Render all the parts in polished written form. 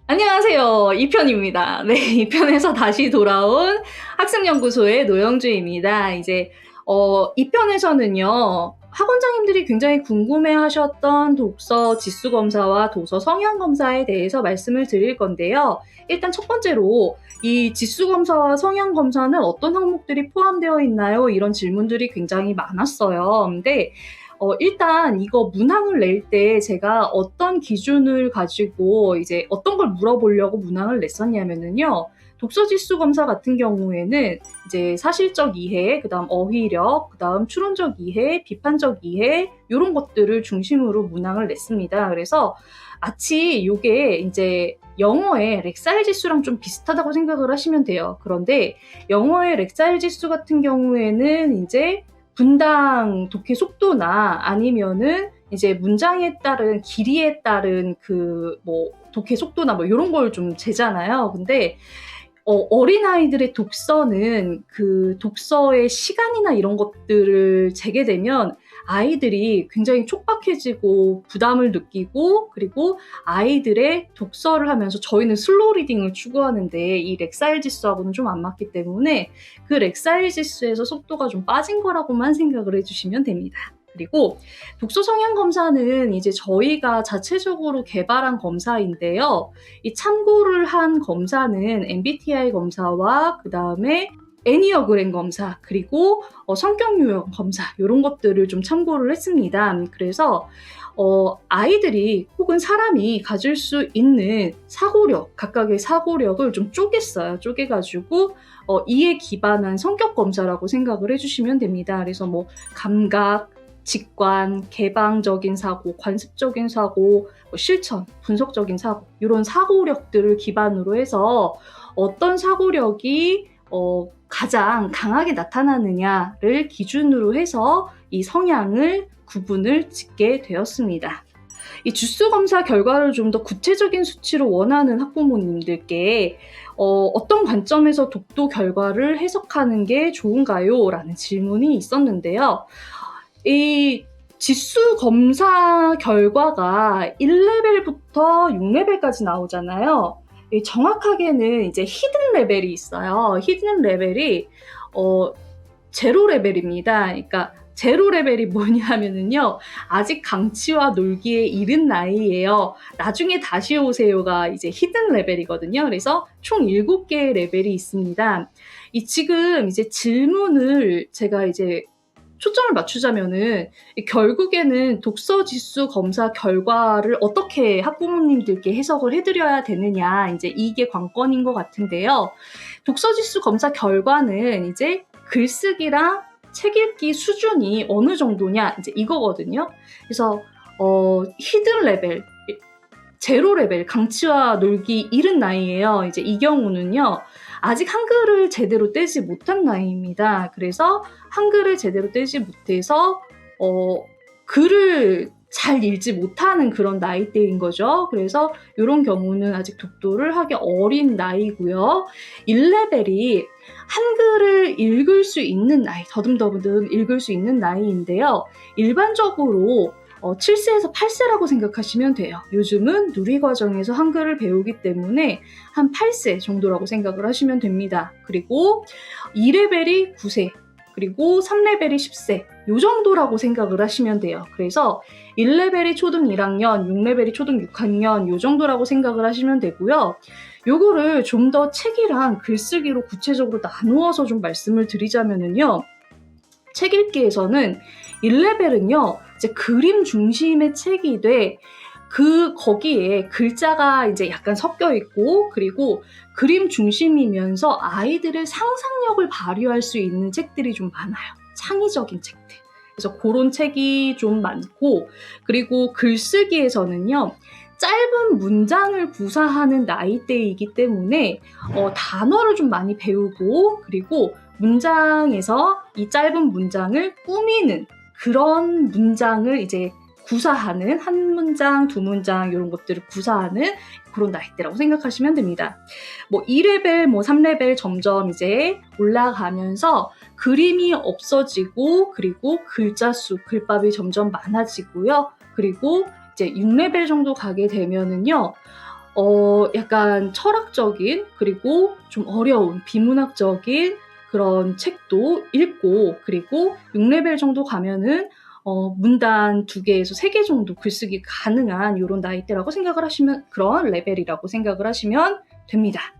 안녕하세요. 2편입니다. 네, 2편에서 다시 돌아온 학습연구소의 노영주입니다. 이제 2편에서는요. 학원장님들이 굉장히 궁금해하셨던 독서 지수검사와 도서 성향검사에 대해서 말씀을 드릴 건데요. 일단 첫 번째로 이 지수검사와 성향검사는 어떤 항목들이 포함되어 있나요? 이런 질문들이 굉장히 많았어요. 근데 일단 이거 문항을 낼 때 제가 어떤 기준을 가지고 이제 어떤 걸 물어보려고 문항을 냈었냐면은요. 독서지수 검사 같은 경우에는 이제 사실적 이해, 그다음 어휘력, 그다음 추론적 이해, 비판적 이해 이런 것들을 중심으로 문항을 냈습니다. 그래서 마치 이게 이제 영어의 렉사일 지수랑 좀 비슷하다고 생각을 하시면 돼요. 그런데 영어의 렉사일 지수 같은 경우에는 이제 분당 독해 속도나 아니면은 이제 문장에 따른 길이에 따른 독해 속도나 이런 걸 좀 재잖아요. 근데 어린아이들의 독서는 그 독서의 시간이나 이런 것들을 재게 되면 아이들이 굉장히 촉박해지고 부담을 느끼고, 그리고 아이들의 독서를 하면서 저희는 슬로우 리딩을 추구하는데 이 렉사일 지수하고는 좀 안 맞기 때문에 그 렉사일 지수에서 속도가 좀 빠진 거라고만 생각을 해주시면 됩니다. 그리고 독서 성향 검사는 이제 저희가 자체적으로 개발한 검사인데요. 이 참고를 한 검사는 MBTI 검사와 그 다음에 애니어그램 검사, 그리고 성격 유형 검사 이런 것들을 좀 참고를 했습니다. 그래서 아이들이 혹은 사람이 가질 수 있는 사고력, 각각의 사고력을 좀 쪼갰어요. 쪼개가지고 이에 기반한 성격 검사라고 생각을 해주시면 됩니다. 그래서 감각, 직관, 개방적인 사고, 관습적인 사고, 실천, 분석적인 사고 이런 사고력들을 기반으로 해서 어떤 사고력이 가장 강하게 나타나느냐를 기준으로 해서 이 성향을 구분을 짓게 되었습니다. 이 주수 검사 결과를 좀 더 구체적인 수치로 원하는 학부모님들께 어떤 관점에서 독도 결과를 해석하는 게 좋은가요? 라는 질문이 있었는데요. 이 지수 검사 결과가 1레벨부터 6레벨까지 나오잖아요. 정확하게는 이제 히든 레벨이 있어요. 히든 레벨이 제로 레벨입니다. 그러니까 제로 레벨이 뭐냐면은요, 아직 강치와 놀기에 이른 나이예요. 나중에 다시 오세요가 이제 히든 레벨이거든요. 그래서 총 7개의 레벨이 있습니다. 지금 이제 질문을 제가 이제 초점을 맞추자면은 결국에는 독서 지수 검사 결과를 어떻게 학부모님들께 해석을 해드려야 되느냐, 이제 이게 관건인 것 같은데요. 독서 지수 검사 결과는 이제 글쓰기랑 책 읽기 수준이 어느 정도냐, 이제 이거거든요. 그래서 히든 레벨, 제로 레벨, 강치와 놀기 이른 나이예요. 이제 이 경우는요, 아직 한글을 제대로 떼지 못한 나이입니다. 그래서 한글을 제대로 떼지 못해서 글을 잘 읽지 못하는 그런 나이대인 거죠. 그래서 이런 경우는 아직 독도를 하기 어린 나이고요. 1레벨이 한글을 읽을 수 있는 나이, 더듬더듬 읽을 수 있는 나이인데요. 일반적으로 7세에서 8세라고 생각하시면 돼요. 요즘은 누리과정에서 한글을 배우기 때문에 한 8세 정도라고 생각을 하시면 됩니다. 그리고 2레벨이 9세, 그리고 3레벨이 10세 요 정도라고 생각을 하시면 돼요. 그래서 1레벨이 초등 1학년, 6레벨이 초등 6학년 요 정도라고 생각을 하시면 되고요. 요거를 좀 더 책이랑 글쓰기로 구체적으로 나누어서 좀 말씀을 드리자면은요. 책 읽기에서는 1레벨은요, 이제 그림 중심의 책이 돼, 거기에 글자가 이제 약간 섞여 있고, 그리고 그림 중심이면서 아이들의 상상력을 발휘할 수 있는 책들이 좀 많아요. 창의적인 책들. 그래서 그런 책이 좀 많고, 그리고 글쓰기에서는요, 짧은 문장을 구사하는 나이대이기 때문에 단어를 좀 많이 배우고, 그리고 문장에서 이 짧은 문장을 꾸미는 그런 문장을 이제 구사하는 한 문장, 두 문장 이런 것들을 구사하는 그런 나이대라고 생각하시면 됩니다. 뭐 2레벨, 뭐 3레벨 점점 이제 올라가면서 그림이 없어지고 그리고 글자 수, 글밥이 점점 많아지고요. 그리고 이제 6레벨 정도 가게 되면은요. 약간 철학적인 그리고 좀 어려운 비문학적인 그런 책도 읽고 그리고 6레벨 정도 가면은 문단 2개에서 3개 정도 글쓰기 가능한 이런 나이대라고 생각을 하시면 그런 레벨이라고 생각을 하시면 됩니다.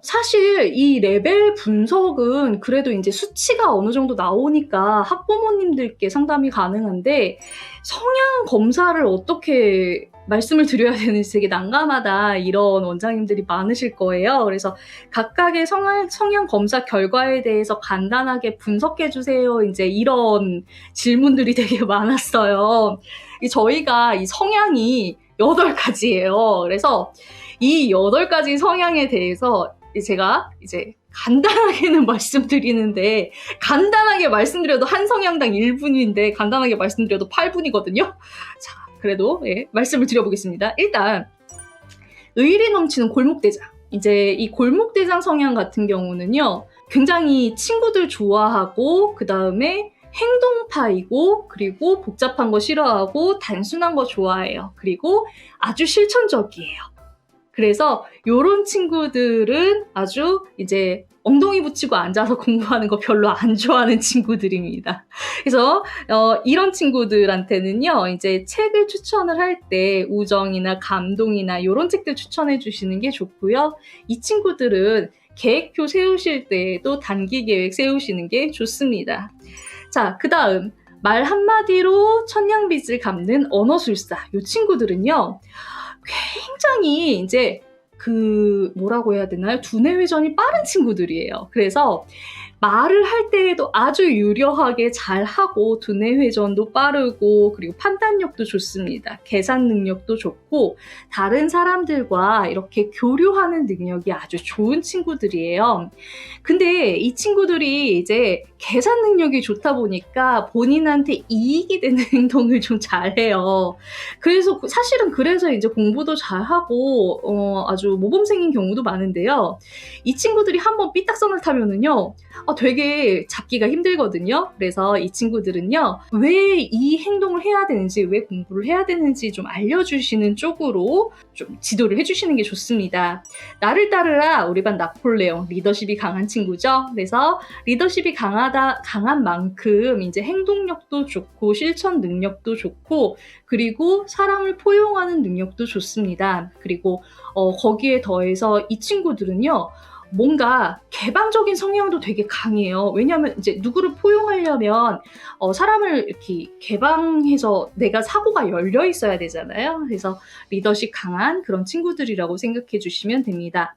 사실 이 레벨 분석은 그래도 이제 수치가 어느 정도 나오니까 학부모님들께 상담이 가능한데 성향 검사를 어떻게 말씀을 드려야 되는지 되게 난감하다 이런 원장님들이 많으실 거예요. 그래서 각각의 성향 검사 결과에 대해서 간단하게 분석해 주세요. 이제 이런 질문들이 되게 많았어요. 저희가 이 성향이 8가지예요. 그래서 이 8가지 성향에 대해서 제가 이제 간단하게는 말씀드리는데 간단하게 말씀드려도 한 성향당 1분인데 간단하게 말씀드려도 8분이거든요. 자, 그래도 말씀을 드려보겠습니다. 일단 의리 넘치는 골목대장. 이제 이 골목대장 성향 같은 경우는요. 굉장히 친구들 좋아하고 그 다음에 행동파이고 그리고 복잡한 거 싫어하고 단순한 거 좋아해요. 그리고 아주 실천적이에요. 그래서 요런 친구들은 아주 이제 엉덩이 붙이고 앉아서 공부하는 거 별로 안 좋아하는 친구들입니다. 그래서 이런 친구들한테는요, 이제 책을 추천을 할 때 우정이나 감동이나 요런 책들 추천해 주시는 게 좋고요. 이 친구들은 계획표 세우실 때에도 단기 계획 세우시는 게 좋습니다. 자, 그 다음 말 한마디로 천냥빚을 갚는 언어술사. 이 친구들은요. 굉장히 이제 뭐라고 해야 되나요? 두뇌 회전이 빠른 친구들이에요. 그래서 말을 할 때에도 아주 유려하게 잘하고 두뇌 회전도 빠르고 그리고 판단력도 좋습니다. 계산 능력도 좋고 다른 사람들과 이렇게 교류하는 능력이 아주 좋은 친구들이에요. 근데 이 친구들이 이제 계산 능력이 좋다 보니까 본인한테 이익이 되는 행동을 좀 잘해요. 그래서 사실은 그래서 이제 공부도 잘하고 아주 모범생인 경우도 많은데요. 이 친구들이 한번 삐딱선을 타면은요. 되게 잡기가 힘들거든요. 그래서 이 친구들은요. 왜 이 행동을 해야 되는지, 왜 공부를 해야 되는지 좀 알려주시는 쪽으로 좀 지도를 해주시는 게 좋습니다. 나를 따르라 우리 반 나폴레옹 리더십이 강한 친구죠. 그래서 리더십이 강한 만큼 이제 행동력도 좋고 실천 능력도 좋고 그리고 사람을 포용하는 능력도 좋습니다. 그리고 거기에 더해서 이 친구들은요. 뭔가 개방적인 성향도 되게 강해요. 왜냐하면 이제 누구를 포용하려면 사람을 이렇게 개방해서 내가 사고가 열려 있어야 되잖아요. 그래서 리더십 강한 그런 친구들이라고 생각해 주시면 됩니다.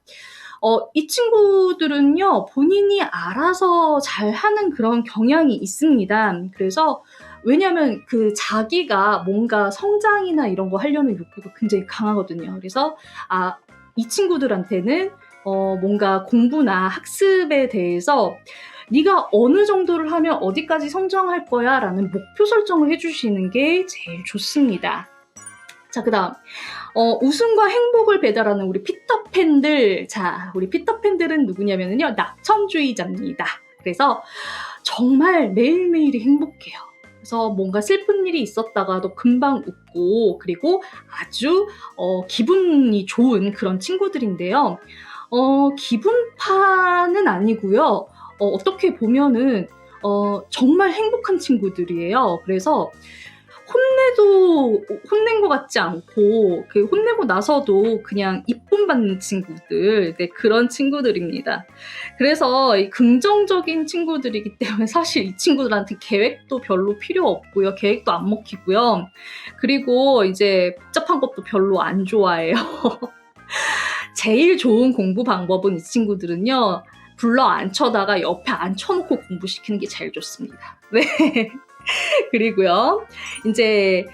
이 친구들은요, 본인이 알아서 잘하는 그런 경향이 있습니다. 그래서 왜냐하면 자기가 뭔가 성장이나 이런 거 하려는 욕구가 굉장히 강하거든요. 그래서 이 친구들한테는 뭔가 공부나 학습에 대해서 네가 어느 정도를 하면 어디까지 성장할 거야 라는 목표 설정을 해주시는 게 제일 좋습니다. 자, 그 다음 웃음과 행복을 배달하는 우리 피터팬들. 자, 우리 피터팬들은 누구냐면요 낙천주의자입니다. 그래서 정말 매일매일이 행복해요. 그래서 뭔가 슬픈 일이 있었다가도 금방 웃고 그리고 아주 기분이 좋은 그런 친구들인데요. 기분파는 아니고요. 어떻게 보면은 정말 행복한 친구들이에요. 그래서 혼낸 것 같지 않고 혼내고 나서도 그냥 이쁨 받는 친구들, 그런 친구들입니다. 그래서 이 긍정적인 친구들이기 때문에 사실 이 친구들한테 계획도 별로 필요 없고요. 계획도 안 먹히고요. 그리고 이제 복잡한 것도 별로 안 좋아해요. 제일 좋은 공부 방법은 이 친구들은요. 불러 앉혀다가 옆에 앉혀놓고 공부시키는 게 제일 좋습니다. 네. 그리고요. 이제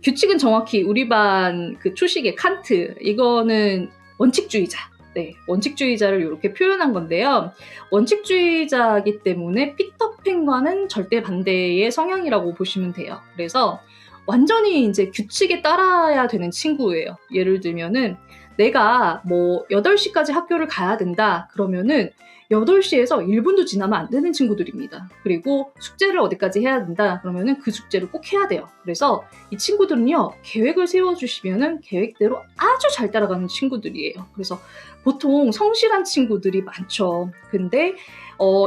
규칙은 정확히 우리 반 초식의 칸트, 이거는 원칙주의자. 네, 원칙주의자를 이렇게 표현한 건데요. 원칙주의자이기 때문에 흑펜과는 절대 반대의 성향이라고 보시면 돼요. 그래서 완전히 이제 규칙에 따라야 되는 친구예요. 예를 들면은 내가 뭐 8시까지 학교를 가야 된다 그러면은 8시에서 1분도 지나면 안 되는 친구들입니다. 그리고 숙제를 어디까지 해야 된다 그러면은 그 숙제를 꼭 해야 돼요. 그래서 이 친구들은요, 계획을 세워주시면은 계획대로 아주 잘 따라가는 친구들이에요. 그래서 보통 성실한 친구들이 많죠. 근데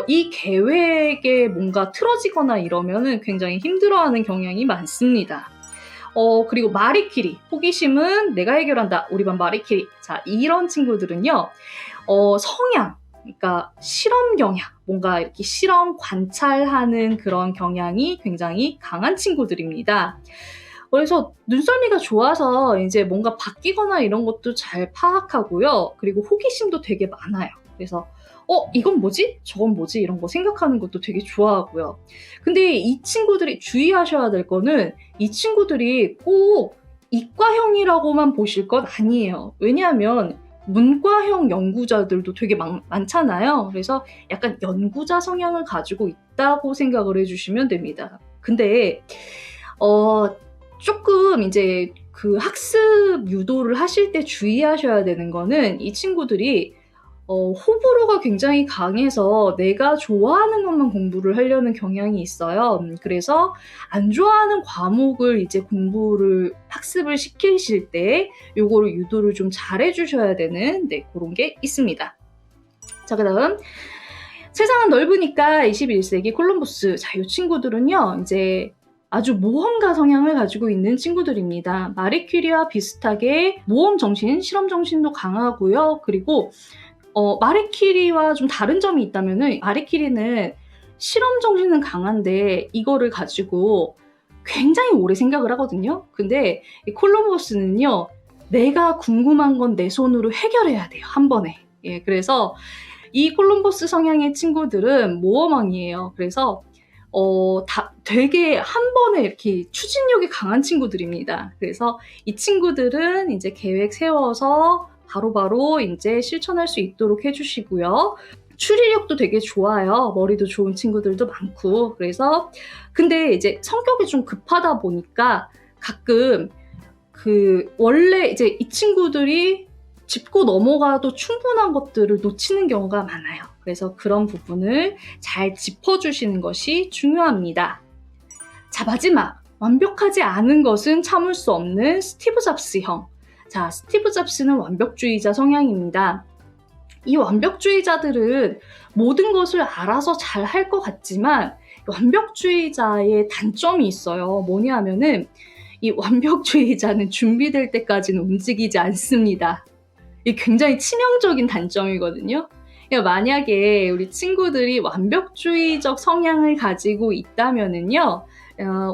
이 계획에 뭔가 틀어지거나 이러면은 굉장히 힘들어하는 경향이 많습니다. 그리고 마리키리, 호기심은 내가 해결한다. 우리 반 마리키리. 자, 이런 친구들은요, 성향, 그러니까 실험 경향, 뭔가 이렇게 실험 관찰하는 그런 경향이 굉장히 강한 친구들입니다. 그래서 눈썰미가 좋아서 이제 뭔가 바뀌거나 이런 것도 잘 파악하고요. 그리고 호기심도 되게 많아요. 그래서 이건 뭐지? 저건 뭐지? 이런 거 생각하는 것도 되게 좋아하고요. 근데 이 친구들이 주의하셔야 될 거는 이 친구들이 꼭 이과형이라고만 보실 건 아니에요. 왜냐하면 문과형 연구자들도 되게 많잖아요. 그래서 약간 연구자 성향을 가지고 있다고 생각을 해주시면 됩니다. 근데 조금 이제 그 학습 유도를 하실 때 주의하셔야 되는 거는 이 친구들이 호불호가 굉장히 강해서 내가 좋아하는 것만 공부를 하려는 경향이 있어요. 그래서 안 좋아하는 과목을 이제 학습을 시키실 때 요거를 유도를 좀 잘해 주셔야 되는 그런 게 있습니다. 자, 그다음 세상은 넓으니까 21세기 콜럼버스. 자, 이 친구들은요, 이제 아주 모험가 성향을 가지고 있는 친구들입니다. 마리퀴리와 비슷하게 모험 정신, 실험 정신도 강하고요. 그리고 마리키리와 좀 다른 점이 있다면은, 마리키리는 실험 정신은 강한데 이거를 가지고 굉장히 오래 생각을 하거든요. 근데 이 콜럼버스는요, 내가 궁금한 건 내 손으로 해결해야 돼요, 한 번에. 예, 그래서 이 콜럼버스 성향의 친구들은 모험왕이에요. 그래서 되게 한 번에 이렇게 추진력이 강한 친구들입니다. 그래서 이 친구들은 이제 계획 세워서 바로바로 이제 실천할 수 있도록 해주시고요. 추리력도 되게 좋아요. 머리도 좋은 친구들도 많고. 그래서 근데 이제 성격이 좀 급하다 보니까 가끔 원래 이제 이 친구들이 짚고 넘어가도 충분한 것들을 놓치는 경우가 많아요. 그래서 그런 부분을 잘 짚어주시는 것이 중요합니다. 자, 마지막. 완벽하지 않은 것은 참을 수 없는 스티브 잡스형. 자, 스티브 잡스는 완벽주의자 성향입니다. 이 완벽주의자들은 모든 것을 알아서 잘 할 것 같지만 완벽주의자의 단점이 있어요. 뭐냐 하면은 이 완벽주의자는 준비될 때까지는 움직이지 않습니다. 이게 굉장히 치명적인 단점이거든요. 그러니까 만약에 우리 친구들이 완벽주의적 성향을 가지고 있다면은요,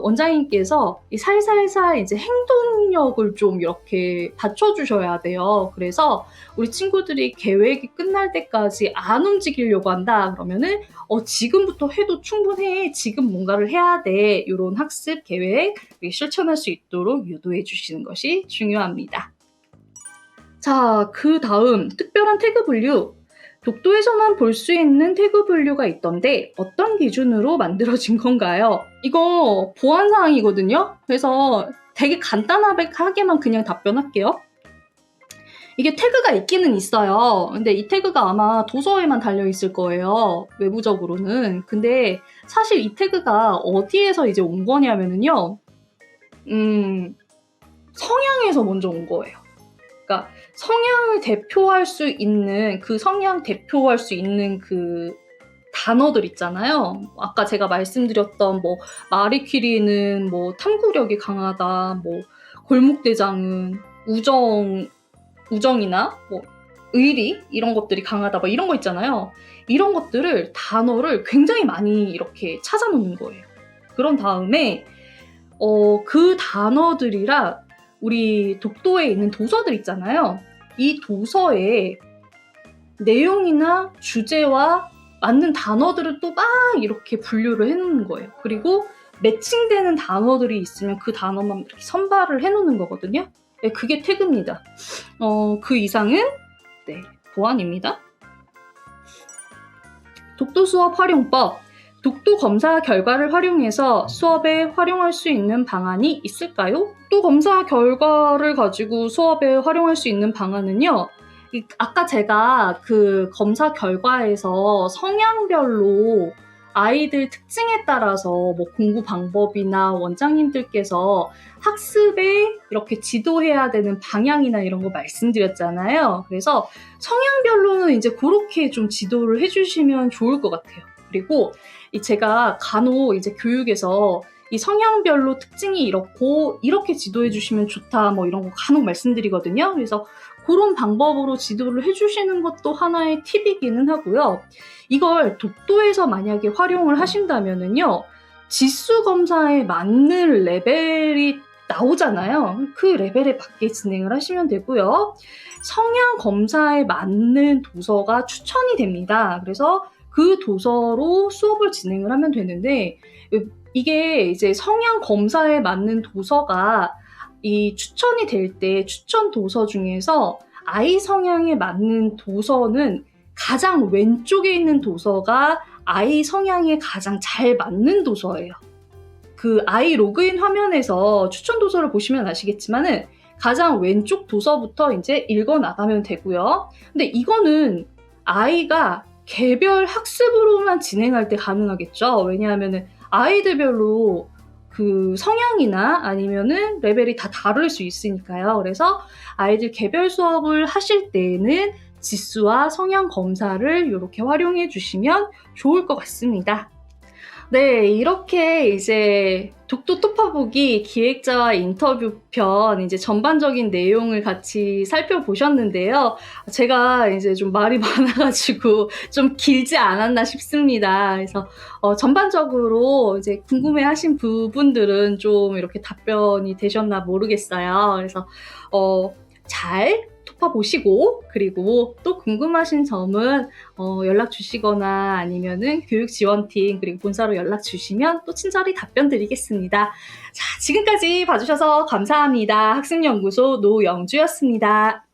원장님께서 살살살 이제 행동력을 좀 이렇게 받쳐주셔야 돼요. 그래서 우리 친구들이 계획이 끝날 때까지 안 움직이려고 한다 그러면은 지금부터 해도 충분해. 지금 뭔가를 해야 돼. 이런 학습 계획 실천할 수 있도록 유도해 주시는 것이 중요합니다. 자, 그 다음 특별한 태그 분류. 독도에서만 볼 수 있는 태그 분류가 있던데 어떤 기준으로 만들어진 건가요? 이거 보안사항이거든요. 그래서 되게 간단하게만 그냥 답변할게요. 이게 태그가 있기는 있어요. 근데 이 태그가 아마 도서에만 달려있을 거예요. 외부적으로는. 근데 사실 이 태그가 어디에서 이제 온 거냐면요. 성향에서 먼저 온 거예요. 그러니까 성향을 대표할 수 있는 그 단어들 있잖아요. 아까 제가 말씀드렸던 뭐 마리퀴리는 뭐 탐구력이 강하다, 뭐 골목대장은 우정이나 뭐 의리 이런 것들이 강하다, 뭐 이런 거 있잖아요. 이런 것들을 단어를 굉장히 많이 이렇게 찾아놓는 거예요. 그런 다음에 그 단어들이랑 우리 독도에 있는 도서들 있잖아요. 이 도서의 내용이나 주제와 맞는 단어들을 또 막 이렇게 분류를 해놓는 거예요. 그리고 매칭되는 단어들이 있으면 그 단어만 이렇게 선발을 해놓는 거거든요. 네, 그게 태그입니다. 그 이상은 보안입니다. 독도 수업 활용법. 독도 검사 결과를 활용해서 수업에 활용할 수 있는 방안이 있을까요? 독도 검사 결과를 가지고 수업에 활용할 수 있는 방안은요. 아까 제가 그 검사 결과에서 성향별로 아이들 특징에 따라서 뭐 공부 방법이나 원장님들께서 학습에 이렇게 지도해야 되는 방향이나 이런 거 말씀드렸잖아요. 그래서 성향별로는 이제 그렇게 좀 지도를 해주시면 좋을 것 같아요. 그리고 제가 간혹 이제 교육에서 이 성향별로 특징이 이렇고 이렇게 지도해 주시면 좋다 뭐 이런 거 간혹 말씀드리거든요. 그래서 그런 방법으로 지도를 해주시는 것도 하나의 팁이기는 하고요. 이걸 독도에서 만약에 활용을 하신다면은요, 지수 검사에 맞는 레벨이 나오잖아요. 그 레벨에 맞게 진행을 하시면 되고요. 성향 검사에 맞는 도서가 추천이 됩니다. 그래서 그 도서로 수업을 진행을 하면 되는데, 이게 이제 성향 검사에 맞는 도서가 이 추천이 될 때 추천 도서 중에서 아이 성향에 맞는 도서는 가장 왼쪽에 있는 도서가 아이 성향에 가장 잘 맞는 도서예요. 그 아이 로그인 화면에서 추천 도서를 보시면 아시겠지만은 가장 왼쪽 도서부터 이제 읽어 나가면 되고요. 근데 이거는 아이가 개별 학습으로만 진행할 때 가능하겠죠. 왜냐하면은 아이들별로 그 성향이나 아니면은 레벨이 다 다를 수 있으니까요. 그래서 아이들 개별 수업을 하실 때에는 지수와 성향 검사를 이렇게 활용해 주시면 좋을 것 같습니다. 네, 이렇게 이제 독도 토파보기 기획자와 인터뷰 편 이제 전반적인 내용을 같이 살펴보셨는데요. 제가 이제 좀 말이 많아가지고 좀 길지 않았나 싶습니다. 그래서 전반적으로 이제 궁금해하신 부분들은 좀 이렇게 답변이 되셨나 모르겠어요. 그래서 잘 보시고 그리고 또 궁금하신 점은 연락 주시거나 아니면은 교육지원팀 그리고 본사로 연락 주시면 또 친절히 답변 드리겠습니다. 자, 지금까지 봐주셔서 감사합니다. 학습연구소 노영주였습니다.